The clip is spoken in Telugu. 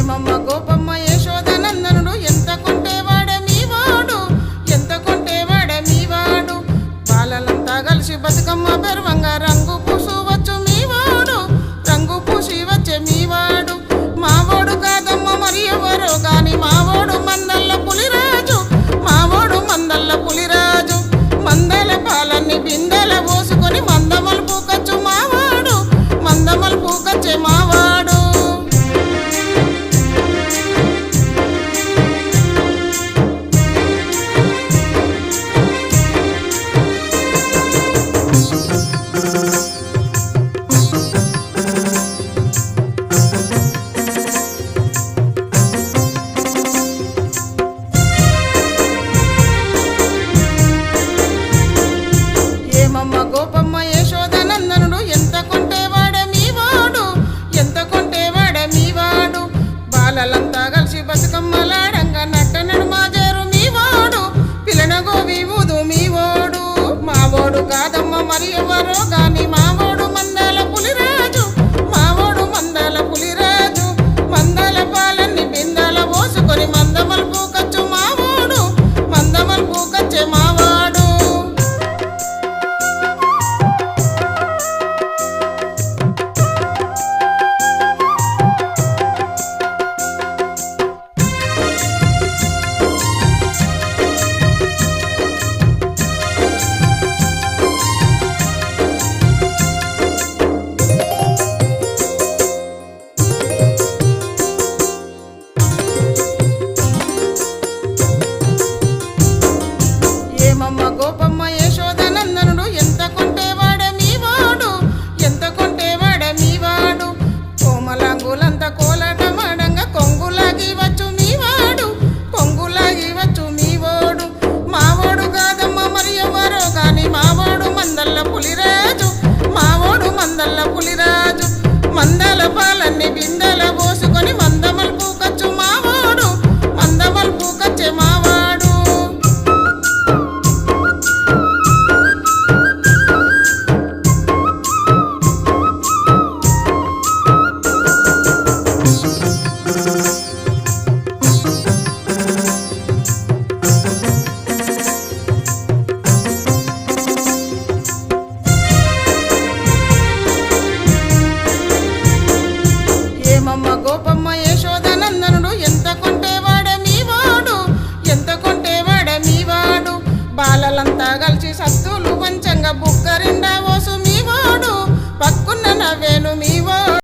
ఏమమ్మ గోపమ్మ యశోదనందనుడు ఎంత కొంటేవాడే మీవాడు, ఎంత కొంటేవాడే మీవాడు. బాలలంతా కలిసి బతుకమ్మ బెరవంగా రంగు పూసు వచ్చు మీవాడు, రంగు పూసి వచ్చే మీవాడు. మావోడు కాదమ్మ మరి ఎవరో గాని మావోడు మందల్ల పులిరాజు, మావోడు మందల్ల పులిరాజు. మందల పాలన్ని బిందెల పోసుకొని మందమలు పూకచ్చు మావాడు, మందమలు పూకచ్చే మావాడు. ఏమమ్మ గోపమ్మ యశోదనందనుడు ఎంత కొంటేవాడే మీవాడు, ఎంత కొంటేవాడే మీవాడు. బాలలంతా కలిసి బతుకమ్మలాడంగా నట్ట నడుమాజేరు మీవాడు, పిలన గోవి ఊదు మీవోడు. మావోడు కాదమ్మ మరి ఎవరో గాని మా